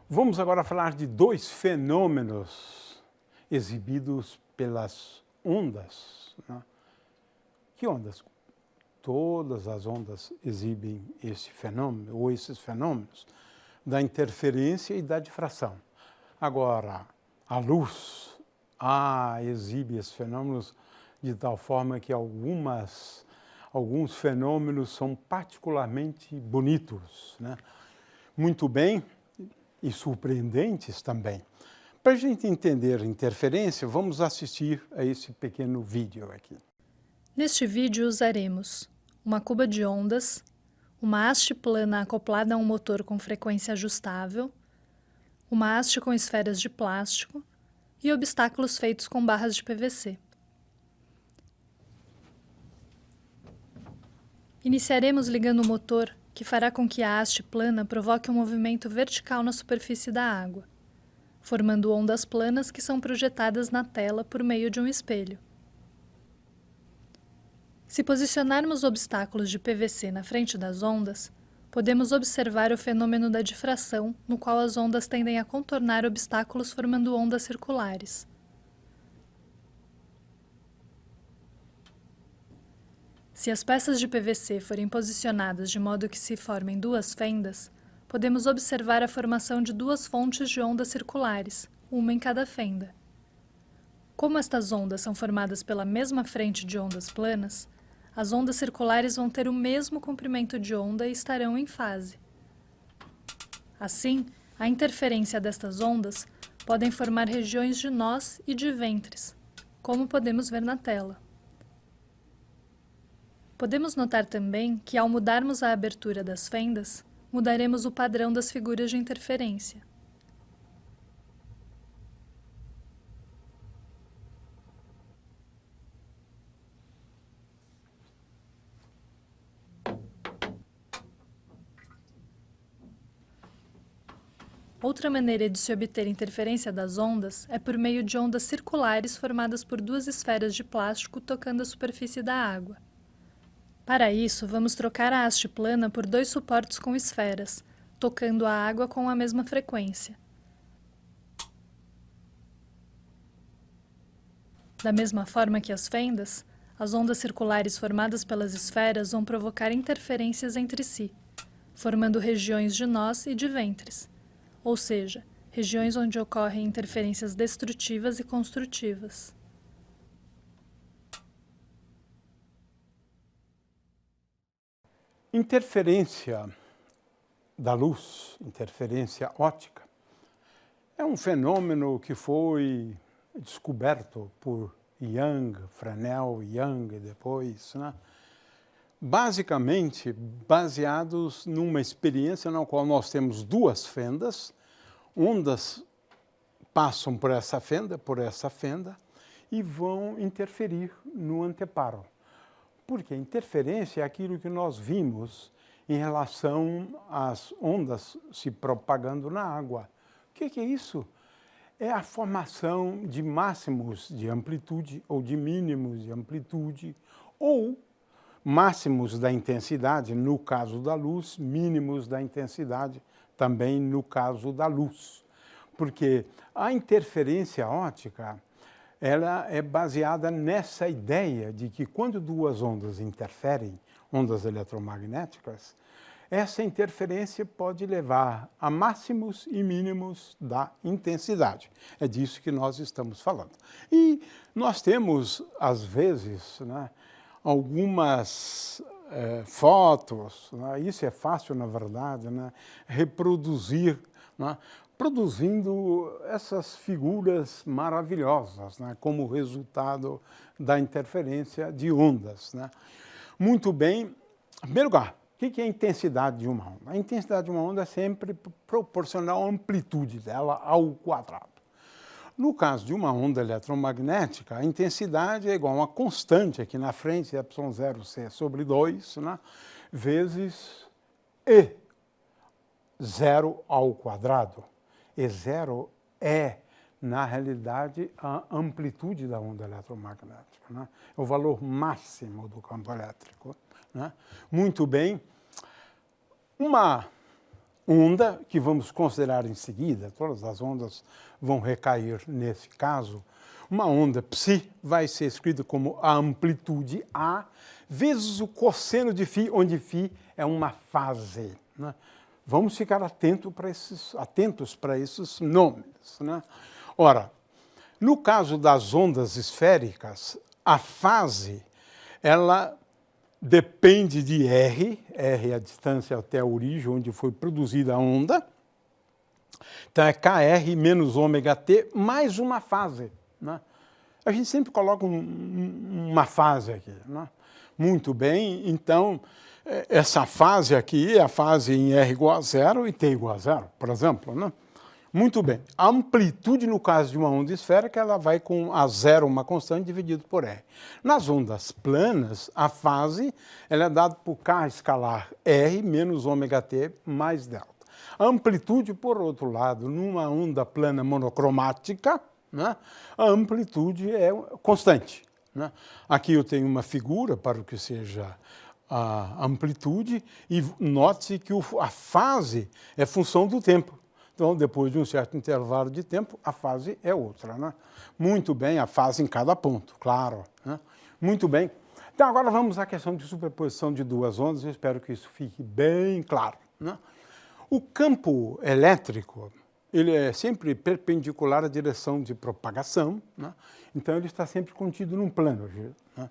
Vamos agora falar de dois fenômenos exibidos pelas ondas, né? Que ondas? Todas as ondas exibem esse fenômeno, ou esses fenômenos, da interferência e da difração. Agora, a luz exibe esses fenômenos de tal forma que alguns fenômenos são particularmente bonitos, né? Muito bem, e surpreendentes também. Para a gente entender interferência, vamos assistir a esse pequeno vídeo aqui. Neste vídeo usaremos uma cuba de ondas, uma haste plana acoplada a um motor com frequência ajustável, uma haste com esferas de plástico e obstáculos feitos com barras de PVC. Iniciaremos ligando o motor, que fará com que a haste plana provoque um movimento vertical na superfície da água, formando ondas planas que são projetadas na tela por meio de um espelho. Se posicionarmos obstáculos de PVC na frente das ondas, podemos observar o fenômeno da difração, no qual as ondas tendem a contornar obstáculos formando ondas circulares. Se as peças de PVC forem posicionadas de modo que se formem duas fendas, podemos observar a formação de duas fontes de ondas circulares, uma em cada fenda. Como estas ondas são formadas pela mesma frente de ondas planas, as ondas circulares vão ter o mesmo comprimento de onda e estarão em fase. Assim, a interferência destas ondas podem formar regiões de nós e de ventres, como podemos ver na tela. Podemos notar também que, ao mudarmos a abertura das fendas, mudaremos o padrão das figuras de interferência. Outra maneira de se obter interferência das ondas é por meio de ondas circulares formadas por duas esferas de plástico tocando a superfície da água. Para isso, vamos trocar a haste plana por dois suportes com esferas, tocando a água com a mesma frequência. Da mesma forma que as fendas, as ondas circulares formadas pelas esferas vão provocar interferências entre si, formando regiões de nós e de ventres, ou seja, regiões onde ocorrem interferências destrutivas e construtivas. Interferência da luz, interferência óptica, é um fenômeno que foi descoberto por Young, Fresnel, Young e depois, né? Basicamente baseados numa experiência na qual nós temos duas fendas, ondas passam por essa fenda e vão interferir no anteparo. Porque a interferência é aquilo que nós vimos em relação às ondas se propagando na água. O que é isso? É a formação de máximos de amplitude ou de mínimos de amplitude, ou máximos da intensidade, no caso da luz, mínimos da intensidade, também no caso da luz. Porque a interferência óptica, ela é baseada nessa ideia de que quando duas ondas interferem, ondas eletromagnéticas, essa interferência pode levar a máximos e mínimos da intensidade. É disso que nós estamos falando. E nós temos, às vezes, né, algumas fotos, né, isso é fácil, na verdade, né, reproduzir, né, produzindo essas figuras maravilhosas, né, como resultado da interferência de ondas, né. Muito bem. Em primeiro lugar, o que é a intensidade de uma onda? A intensidade de uma onda é sempre proporcional à amplitude dela ao quadrado. No caso de uma onda eletromagnética, a intensidade é igual a uma constante aqui na frente, ε0c sobre 2, né, vezes E, 0 ao quadrado. E0 é, na realidade, a amplitude da onda eletromagnética, né? É o valor máximo do campo elétrico, né? Muito bem. Uma onda, que vamos considerar em seguida, todas as ondas vão recair nesse caso, uma onda psi vai ser escrita como a amplitude A vezes o cosseno de φ, onde φ é uma fase, né? Vamos ficar atentos para esses nomes, né? Ora, no caso das ondas esféricas, a fase, ela depende de R é a distância até a origem onde foi produzida a onda. Então é Kr menos ômega-t mais uma fase, né? A gente sempre coloca uma fase aqui, né? Muito bem, então essa fase aqui é a fase em R igual a zero e T igual a zero, por exemplo, né? Muito bem. A amplitude, no caso de uma onda esférica, ela vai com a zero, uma constante, dividido por R. Nas ondas planas, a fase ela é dada por K escalar R menos ômega-t mais delta. A amplitude, por outro lado, numa onda plana monocromática, né, a amplitude é constante, né? Aqui eu tenho uma figura para o que seja a amplitude e note-se que a fase é função do tempo. Então, depois de um certo intervalo de tempo, a fase é outra, né? Muito bem, a fase em cada ponto, claro, né? Muito bem. Então, agora vamos à questão de superposição de duas ondas. Eu espero que isso fique bem claro, né? O campo elétrico, ele é sempre perpendicular à direção de propagação, né? Então, ele está sempre contido num plano, né?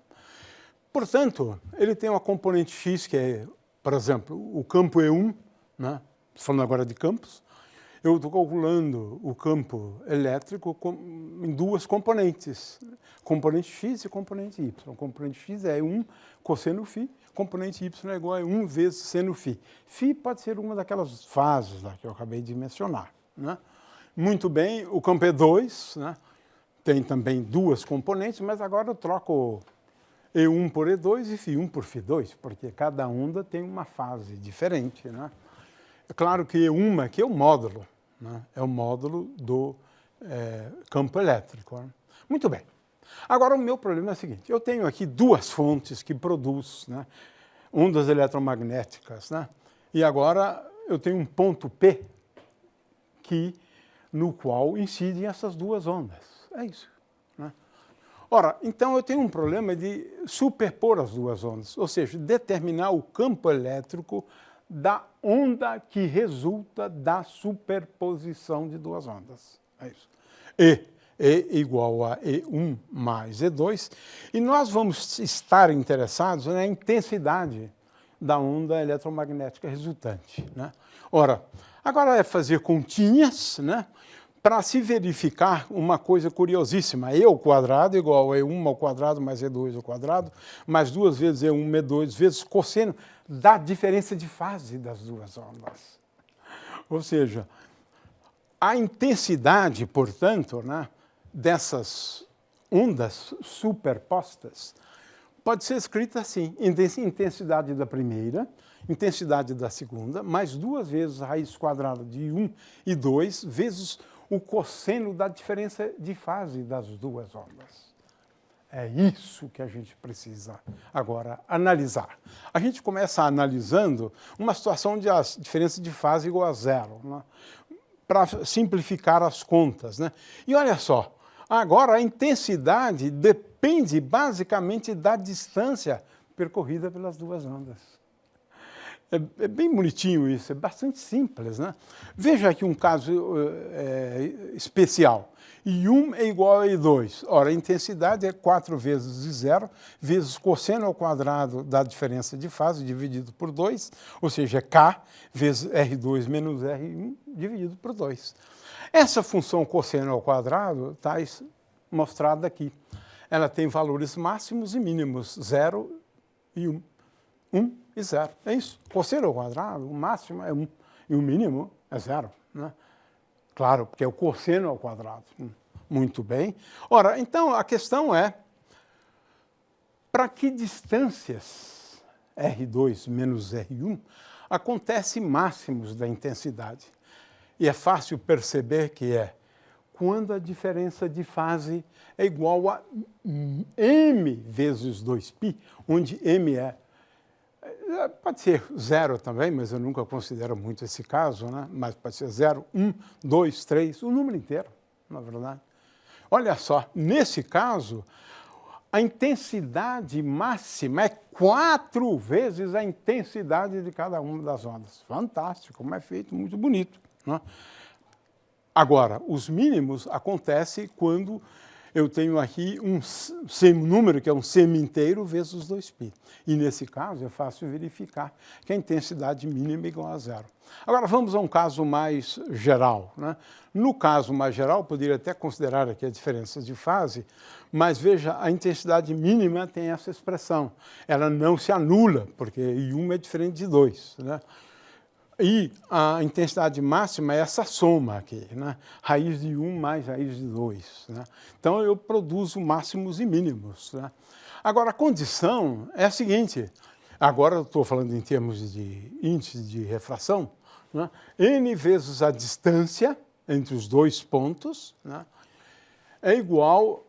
Portanto, ele tem uma componente x, que é, por exemplo, o campo E1, né? Falando agora de campos, eu estou calculando o campo elétrico em duas componentes, componente x e componente y. O componente x é 1 cosseno φ, componente y é igual a 1 vezes seno φ. Φ pode ser uma daquelas fases lá que eu acabei de mencionar, né? Muito bem, o campo E2, né? Tem também duas componentes, mas agora eu troco E1 por E2 e φ1 por φ2, porque cada onda tem uma fase diferente, né? É claro que E1 aqui é o módulo, né? É o módulo do campo elétrico, né? Muito bem. Agora, o meu problema é o seguinte, eu tenho aqui duas fontes que produzem, né, ondas eletromagnéticas, né? E agora eu tenho um ponto P no qual incidem essas duas ondas. É isso, né? Ora, então eu tenho um problema de superpor as duas ondas, ou seja, determinar o campo elétrico da onda que resulta da superposição de duas ondas. É isso. E igual a E1 mais E2, e nós vamos estar interessados na intensidade da onda eletromagnética resultante, né? Ora, agora é fazer continhas, né, para se verificar uma coisa curiosíssima. E ao quadrado igual a E1 ao quadrado mais E2 ao quadrado, mais duas vezes E1, E2, vezes cosseno da diferença de fase das duas ondas. Ou seja, a intensidade, portanto, né, dessas ondas superpostas pode ser escrita assim: intensidade da primeira, intensidade da segunda, mais duas vezes a raiz quadrada de 1 e 2, vezes o cosseno da diferença de fase das duas ondas. É isso que a gente precisa agora analisar. A gente começa analisando uma situação onde a diferença de fase é igual a zero, né, para simplificar as contas, né? E olha só, agora a intensidade depende basicamente da distância percorrida pelas duas ondas. É bem bonitinho isso, é bastante simples, né? Veja aqui um caso especial. I1 é igual a I2. Ora, a intensidade é 4 vezes I0, vezes cosseno ao quadrado da diferença de fase, dividido por 2, ou seja, K vezes R2 menos R1, dividido por 2. Essa função cosseno ao quadrado está mostrada aqui. Ela tem valores máximos e mínimos, 0 e 1. 1 e 0. É isso. Cosseno ao quadrado, o máximo é 1 e o mínimo é 0, né? Claro, porque é o cosseno ao quadrado. Muito bem. Ora, então a questão é, para que distâncias R2 menos R1 acontece máximos da intensidade? E é fácil perceber que é quando a diferença de fase é igual a m vezes 2π, onde m é Pode ser 0 também, mas eu nunca considero muito esse caso, né? Mas pode ser 0, 1, 2, 3, o número inteiro, na verdade. Olha só, nesse caso, a intensidade máxima é 4 vezes a intensidade de cada uma das ondas. Fantástico, como é feito, muito bonito, né? Agora, os mínimos acontecem quando eu tenho aqui um número que é um semi-inteiro vezes 2π. E nesse caso é fácil verificar que a intensidade mínima é igual a 0. Agora vamos a um caso mais geral, né? No caso mais geral, poderia até considerar aqui a diferença de fase, mas veja, a intensidade mínima tem essa expressão. Ela não se anula, porque I1 é diferente de 2, né? E a intensidade máxima é essa soma aqui, né? Raiz de 1 mais raiz de 2. Né? Então, eu produzo máximos e mínimos. Né? Agora, a condição é a seguinte, agora eu estou falando em termos de índice de refração, né? N vezes a distância entre os dois pontos, né? É igual,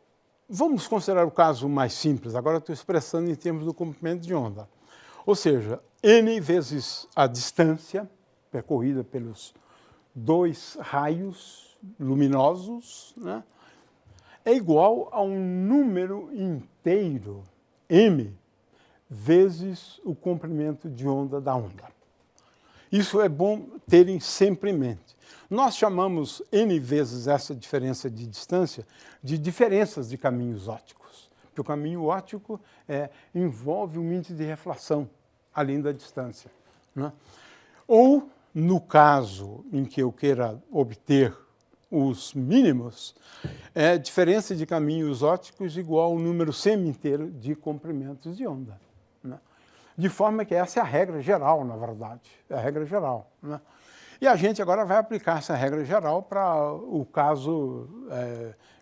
vamos considerar o caso mais simples, agora eu estou expressando em termos do comprimento de onda. Ou seja, N vezes a distância percorrida pelos dois raios luminosos, né, é igual a um número inteiro, m, vezes o comprimento de onda da onda. Isso é bom terem sempre em mente. Nós chamamos n vezes essa diferença de distância de diferenças de caminhos ópticos, porque o caminho óptico envolve um índice de reflação, além da distância, né? Ou, no caso em que eu queira obter os mínimos, é diferença de caminhos ópticos igual ao número semi-inteiro de comprimentos de onda, né? De forma que essa é a regra geral, na verdade, é a regra geral, né? E a gente agora vai aplicar essa regra geral para o caso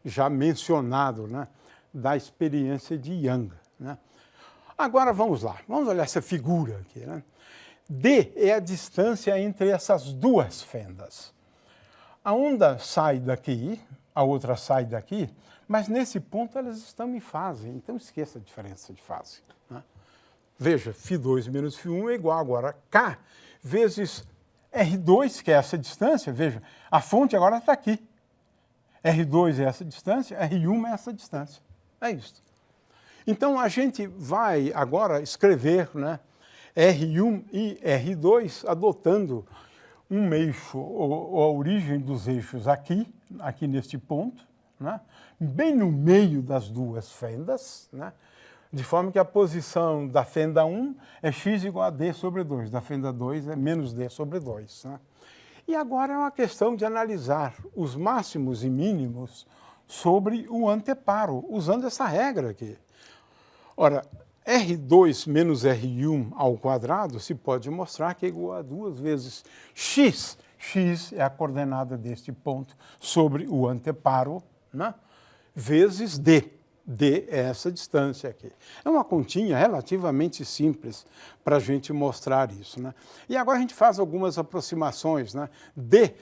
já mencionado, né, da experiência de Young, né? Agora vamos lá, vamos olhar essa figura aqui, né? D é a distância entre essas duas fendas. A onda sai daqui, a outra sai daqui, mas nesse ponto elas estão em fase, então esqueça a diferença de fase, né? Veja, φ2 menos φ1 é igual agora a K vezes R2, que é essa distância, veja, a fonte agora está aqui. R2 é essa distância, R1 é essa distância. É isso. Então, a gente vai agora escrever, né, R1 e R2 adotando um eixo, ou a origem dos eixos aqui neste ponto, né, bem no meio das duas fendas, né, de forma que a posição da fenda 1 é x igual a d sobre 2, da fenda 2 é menos d sobre 2. Né? E agora é uma questão de analisar os máximos e mínimos sobre o anteparo, usando essa regra aqui. Ora, R2 menos R1 ao quadrado se pode mostrar que é igual a 2 vezes x. X é a coordenada deste ponto sobre o anteparo, né? Vezes d. D é essa distância aqui. É uma continha relativamente simples para a gente mostrar isso, né? E agora a gente faz algumas aproximações, né? D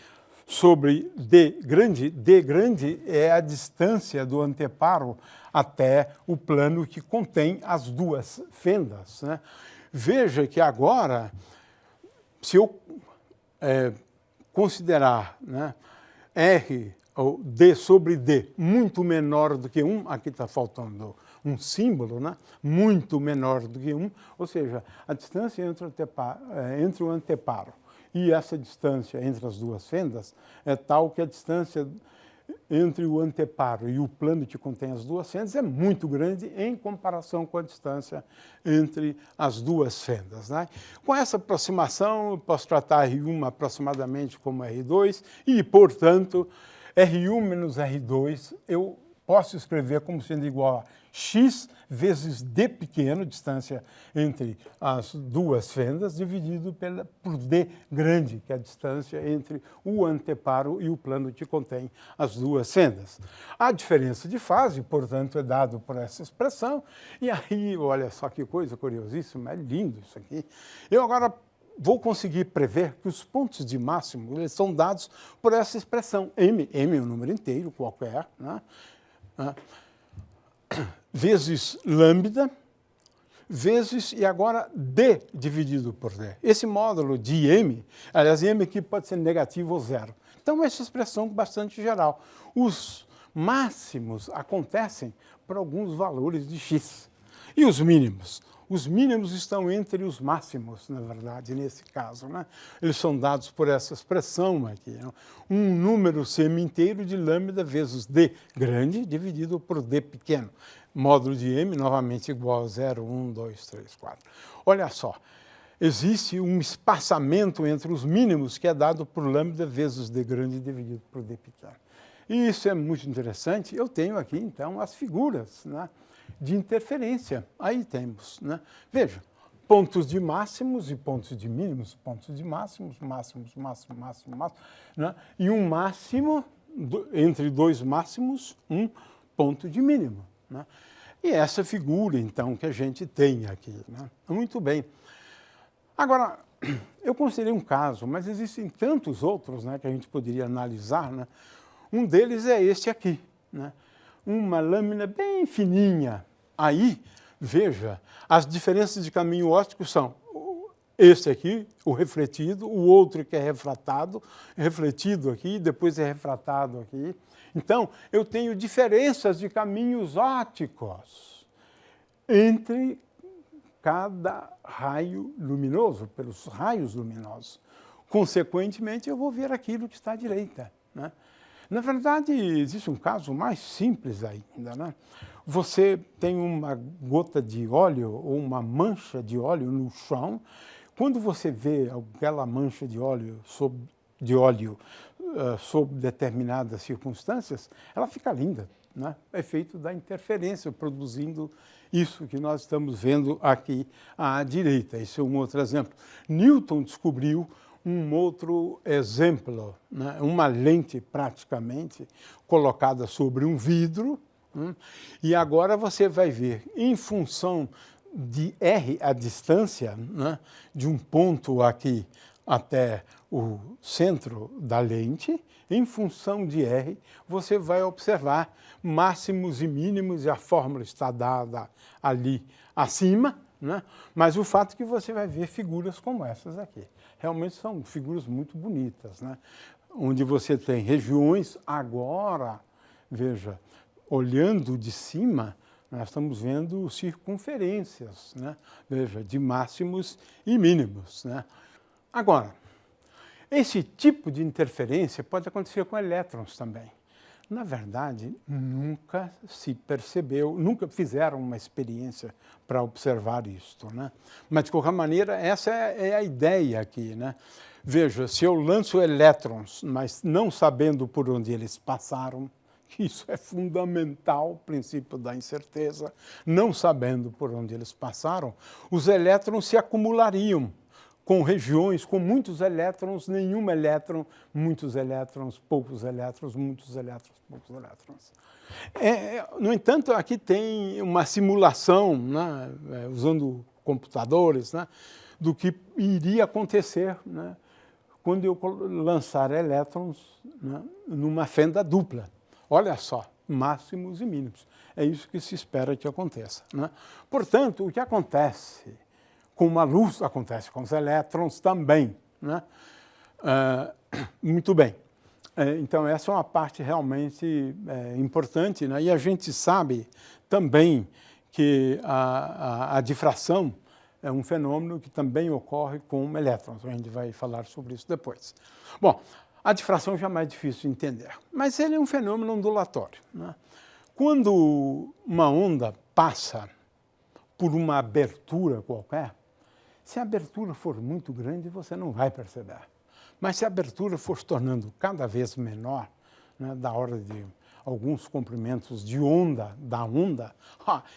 sobre D grande é a distância do anteparo até o plano que contém as duas fendas, né? Veja que agora, se eu considerar, né, R ou D sobre D muito menor do que 1, aqui está faltando um símbolo, né? Muito menor do que 1, ou seja, a distância entre o anteparo e essa distância entre as duas fendas é tal que a distância entre o anteparo e o plano que contém as duas fendas é muito grande em comparação com a distância entre as duas fendas, né? Com essa aproximação, eu posso tratar R1 aproximadamente como R2 e, portanto, R1 menos R2 eu posso escrever como sendo igual a x vezes d pequeno, distância entre as duas fendas, dividido por d grande, que é a distância entre o anteparo e o plano que contém as duas fendas. A diferença de fase, portanto, é dado por essa expressão. E aí, olha só que coisa curiosíssima, é lindo isso aqui. Eu agora vou conseguir prever que os pontos de máximo eles são dados por essa expressão. M é um número inteiro qualquer, né? Vezes lambda, vezes, e agora D dividido por D. Esse módulo de M, aliás, M aqui pode ser negativo ou zero. Então, essa expressão bastante geral. Os máximos acontecem por alguns valores de x. E os mínimos? Os mínimos estão entre os máximos, na verdade, nesse caso, né? Eles são dados por essa expressão aqui. Né? Um número semi-inteiro de lambda vezes D grande dividido por D pequeno. Módulo de M, novamente, igual a 0, 1, 2, 3, 4. Olha só, existe um espaçamento entre os mínimos que é dado por lambda vezes D grande dividido por D pequeno. E isso é muito interessante. Eu tenho aqui, então, as figuras, né, de interferência. Aí temos, né? Veja, pontos de máximos e pontos de mínimos, pontos de máximos, máximos, máximo, máximo, máximo, né? E um máximo, entre dois máximos, um ponto de mínimo, né? E essa figura, então, que a gente tem aqui, né? Muito bem. Agora, eu considerei um caso, mas existem tantos outros, né, que a gente poderia analisar, né? Um deles é este aqui, né? Uma lâmina bem fininha. Aí, veja, as diferenças de caminho óptico são este aqui, o refletido, o outro que é refratado, refletido aqui, depois é refratado aqui. Então, eu tenho diferenças de caminhos ópticos entre cada raio luminoso, pelos raios luminosos. Consequentemente, eu vou ver aquilo que está à direita, né? Na verdade, existe um caso mais simples ainda, né? Você tem uma gota de óleo ou uma mancha de óleo no chão. Quando você vê aquela mancha de óleo sob determinadas circunstâncias, ela fica linda, né? É efeito da interferência, produzindo isso que nós estamos vendo aqui à direita. Esse é um outro exemplo. Newton descobriu um outro exemplo, né? Uma lente praticamente colocada sobre um vidro, né? E agora você vai ver, em função de R, a distância, né, de um ponto aqui até o centro da lente, em função de R, você vai observar máximos e mínimos, e a fórmula está dada ali acima, né? Mas o fato é que você vai ver figuras como essas aqui. Realmente são figuras muito bonitas, né? Onde você tem regiões, agora, veja, olhando de cima, nós estamos vendo circunferências, né? Veja, de máximos e mínimos, né? Agora, esse tipo de interferência pode acontecer com elétrons também. Na verdade, nunca se percebeu, nunca fizeram uma experiência para observar isto, né? Mas, de qualquer maneira, essa é a ideia aqui, né? Veja, se eu lanço elétrons, mas não sabendo por onde eles passaram, isso é fundamental, o princípio da incerteza, não sabendo por onde eles passaram, os elétrons se acumulariam com regiões com muitos elétrons, nenhum elétron, muitos elétrons, poucos elétrons, muitos elétrons, poucos elétrons. No entanto, aqui tem uma simulação, né, usando computadores, né, do que iria acontecer, né, quando eu lançar elétrons, né, numa fenda dupla. Olha só, máximos e mínimos. É isso que se espera que aconteça, né? Portanto, o que acontece com uma luz, acontece com os elétrons também, né? Muito bem. Então, essa é uma parte realmente importante, né? E a gente sabe também que a difração é um fenômeno que também ocorre com elétrons. A gente vai falar sobre isso depois. Bom, a difração já é mais difícil de entender, mas ele é um fenômeno ondulatório, né? Quando uma onda passa por uma abertura qualquer, se a abertura for muito grande, você não vai perceber. Mas se a abertura for se tornando cada vez menor, né, da ordem de alguns comprimentos de onda,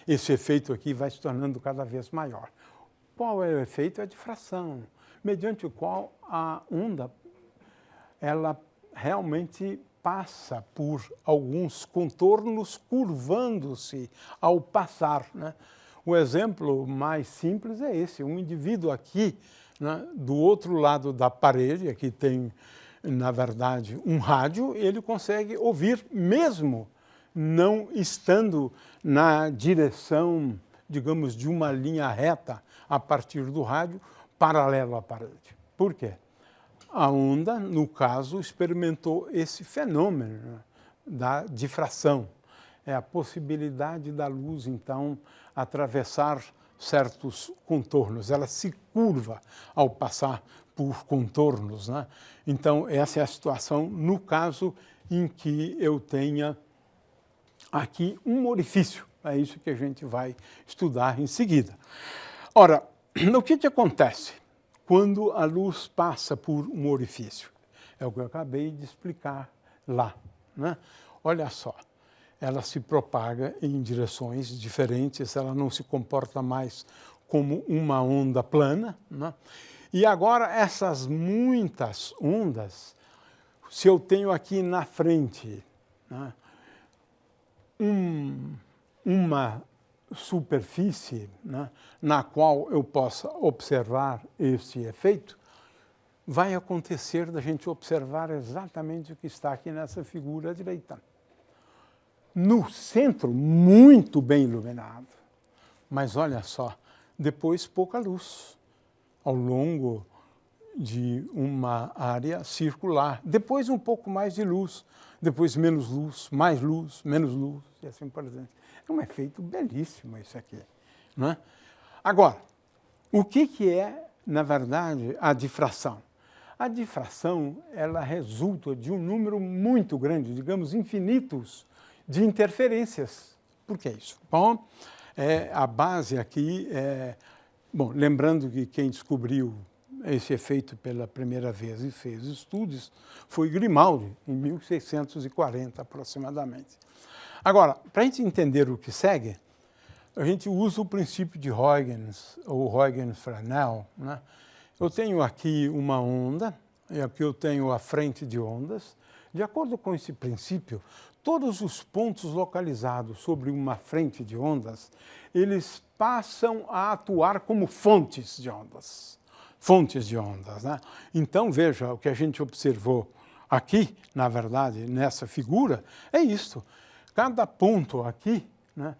esse efeito aqui vai se tornando cada vez maior. Qual é o efeito? É a difração, mediante o qual a onda ela realmente passa por alguns contornos curvando-se ao passar, né? O exemplo mais simples é esse, um indivíduo aqui, né, do outro lado da parede, aqui tem, na verdade, um rádio, ele consegue ouvir mesmo não estando na direção digamos, de uma linha reta a partir do rádio, paralelo à parede. Por quê? A onda, no caso, experimentou esse fenômeno, né, da difração. É a possibilidade da luz, então, atravessar certos contornos. Ela se curva ao passar por contornos, né? Então, essa é a situação no caso em que eu tenha aqui um orifício. É isso que a gente vai estudar em seguida. Ora, o que acontece quando a luz passa por um orifício? É o que eu acabei de explicar lá, né? Olha só, ela se propaga em direções diferentes, ela não se comporta mais como uma onda plana, né? E agora essas muitas ondas, se eu tenho aqui na frente, né, uma superfície, né, na qual eu possa observar esse efeito, vai acontecer da gente observar exatamente o que está aqui nessa figura à direita. No centro, muito bem iluminado, mas olha só, depois pouca luz, ao longo de uma área circular. Depois um pouco mais de luz, depois menos luz, mais luz, menos luz, e assim por diante. É um efeito belíssimo isso aqui, não é? Agora, o que é, na verdade, a difração? A difração, ela resulta de um número muito grande, digamos, infinitos, de interferências. Por que isso? Bom, a base aqui bom, lembrando que quem descobriu esse efeito pela primeira vez e fez estudos foi Grimaldi, em 1640 aproximadamente. Agora, para a gente entender o que segue, a gente usa o princípio de Huygens, ou Huygens-Fresnel, né? Eu tenho aqui uma onda, e aqui eu tenho a frente de ondas. De acordo com esse princípio, todos os pontos localizados sobre uma frente de ondas, eles passam a atuar como fontes de ondas. Fontes de ondas, né? Então, veja, o que a gente observou aqui, na verdade, nessa figura, é isto. Cada ponto aqui, né,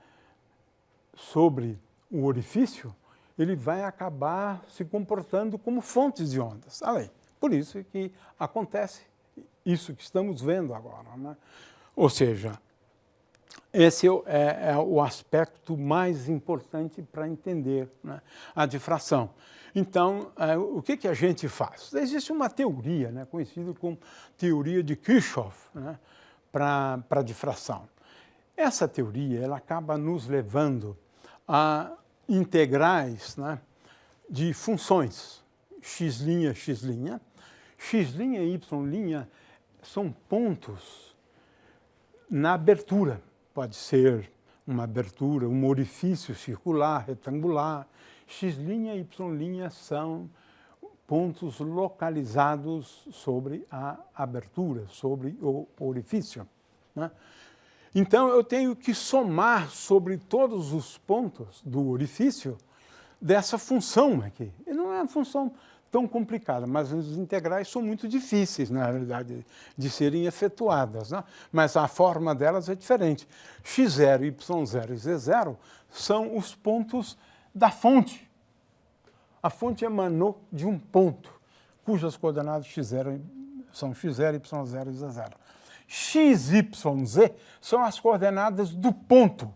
sobre o orifício, ele vai acabar se comportando como fontes de ondas. Além, por isso que acontece isso que estamos vendo agora, né? Ou seja, esse é o aspecto mais importante para entender, né, a difração. Então, o que a gente faz? Existe uma teoria, né, conhecida como teoria de Kirchhoff, né, para a difração. Essa teoria ela acaba nos levando a integrais, né, de funções x', x'. X' e y' são pontos na abertura. Pode ser uma abertura, um orifício circular, retangular. X' e y' são pontos localizados sobre a abertura, sobre o orifício, né? Então, eu tenho que somar sobre todos os pontos do orifício dessa função aqui. E não é uma função tão complicada, mas as integrais são muito difíceis, na realidade, de serem efetuadas, né? Mas a forma delas é diferente. x0, y0 e z0 são os pontos da fonte. A fonte emanou de um ponto, cujas coordenadas x0 são x0, y0 e z0. X, y, z são as coordenadas do ponto,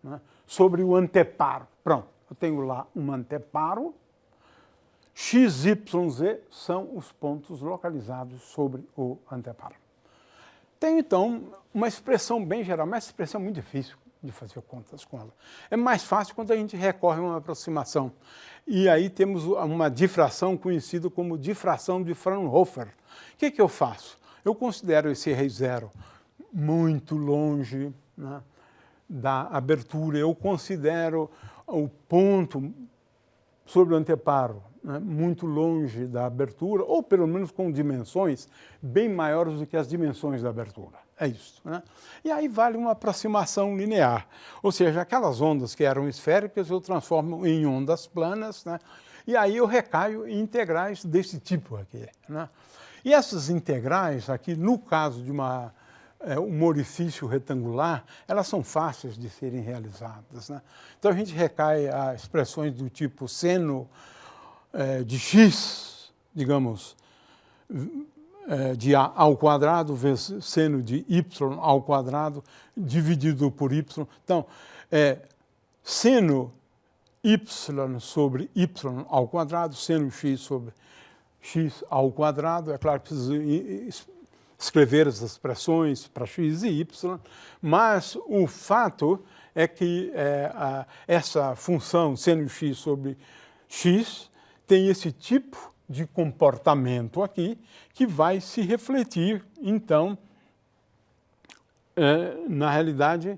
né, sobre o anteparo. Pronto, eu tenho lá um anteparo. X, y, z são os pontos localizados sobre o anteparo. Tenho, então, uma expressão bem geral, mas essa expressão é muito difícil de fazer contas com ela. É mais fácil quando a gente recorre a uma aproximação. E aí temos uma difração conhecida como difração de Fraunhofer. O que eu faço? Eu considero esse rei zero muito longe, né, da abertura. Eu considero o ponto sobre o anteparo, né, muito longe da abertura, ou pelo menos com dimensões bem maiores do que as dimensões da abertura. É isso, né? E aí vale uma aproximação linear. Ou seja, aquelas ondas que eram esféricas eu transformo em ondas planas, né? E aí eu recaio em integrais desse tipo aqui, né? E essas integrais aqui, no caso de uma um orifício retangular, elas são fáceis de serem realizadas, né? Então a gente recai a expressões do tipo seno de x, digamos, de a ao quadrado vezes seno de y ao quadrado dividido por y. Então, seno y sobre y ao quadrado, seno x sobre x ao quadrado. É claro que preciso escrever as expressões para x e y, mas o fato é que essa função seno x sobre x tem esse tipo de comportamento aqui que vai se refletir, então, na realidade,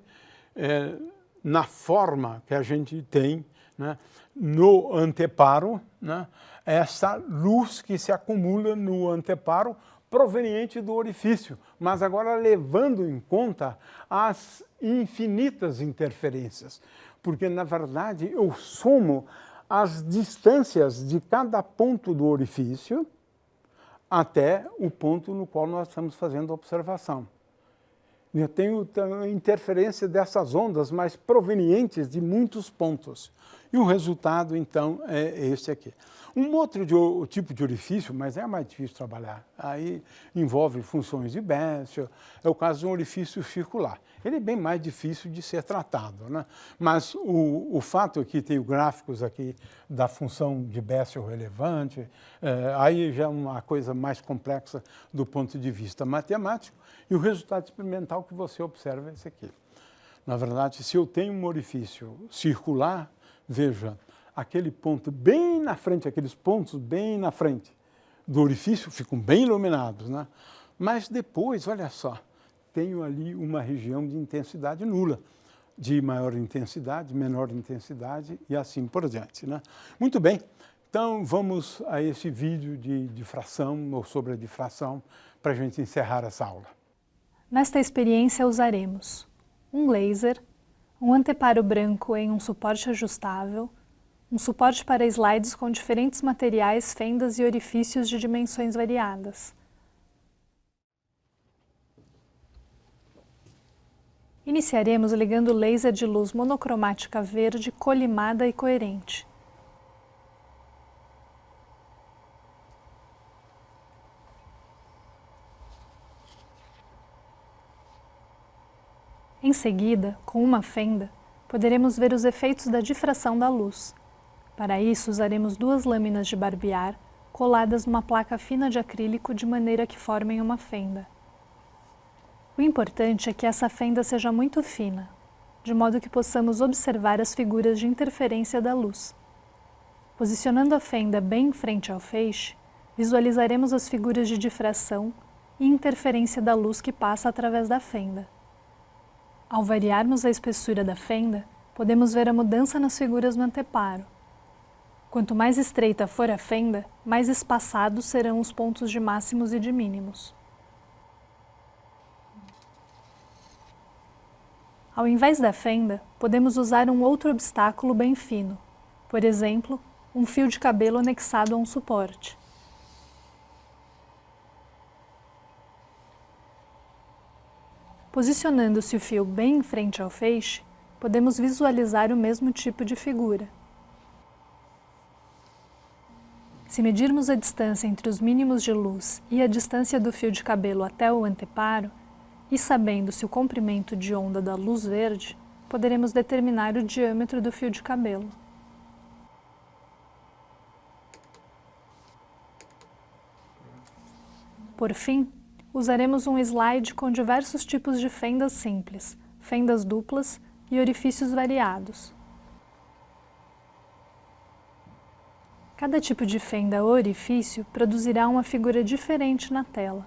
na forma que a gente tem, né, no anteparo, né, essa luz que se acumula no anteparo proveniente do orifício, mas agora levando em conta as infinitas interferências, porque, na verdade, eu somo as distâncias de cada ponto do orifício até o ponto no qual nós estamos fazendo a observação. Eu tenho a interferência dessas ondas, mas provenientes de muitos pontos. E o resultado, então, é este aqui. Um outro tipo de orifício, mas é mais difícil trabalhar, aí envolve funções de Bessel, é o caso de um orifício circular. Ele é bem mais difícil de ser tratado, né? Mas o fato é que tem gráficos aqui da função de Bessel relevante, aí já é uma coisa mais complexa do ponto de vista matemático, e o resultado experimental que você observa é esse aqui. Na verdade, se eu tenho um orifício circular, veja, aquele ponto bem na frente, aqueles pontos bem na frente do orifício ficam bem iluminados, né? Mas depois, olha só, tenho ali uma região de intensidade nula, de maior intensidade, menor intensidade e assim por diante, né? Muito bem, então vamos a esse vídeo de difração ou sobre a difração para a gente encerrar essa aula. Nesta experiência usaremos um laser, um anteparo branco em um suporte ajustável, um suporte para slides com diferentes materiais, fendas e orifícios de dimensões variadas. Iniciaremos ligando o laser de luz monocromática verde colimada e coerente. Em seguida, com uma fenda, poderemos ver os efeitos da difração da luz. Para isso, usaremos duas lâminas de barbear coladas numa placa fina de acrílico de maneira que formem uma fenda. O importante é que essa fenda seja muito fina, de modo que possamos observar as figuras de interferência da luz. Posicionando a fenda bem em frente ao feixe, visualizaremos as figuras de difração e interferência da luz que passa através da fenda. Ao variarmos a espessura da fenda, podemos ver a mudança nas figuras no anteparo. Quanto mais estreita for a fenda, mais espaçados serão os pontos de máximos e de mínimos. Ao invés da fenda, podemos usar um outro obstáculo bem fino, por exemplo, um fio de cabelo anexado a um suporte. Posicionando-se o fio bem em frente ao feixe, podemos visualizar o mesmo tipo de figura. Se medirmos a distância entre os mínimos de luz e a distância do fio de cabelo até o anteparo, e sabendo-se o comprimento de onda da luz verde, poderemos determinar o diâmetro do fio de cabelo. Por fim, usaremos um slide com diversos tipos de fendas simples, fendas duplas e orifícios variados. Cada tipo de fenda ou orifício produzirá uma figura diferente na tela.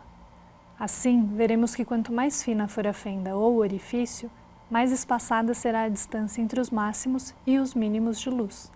Assim, veremos que quanto mais fina for a fenda ou orifício, mais espaçada será a distância entre os máximos e os mínimos de luz.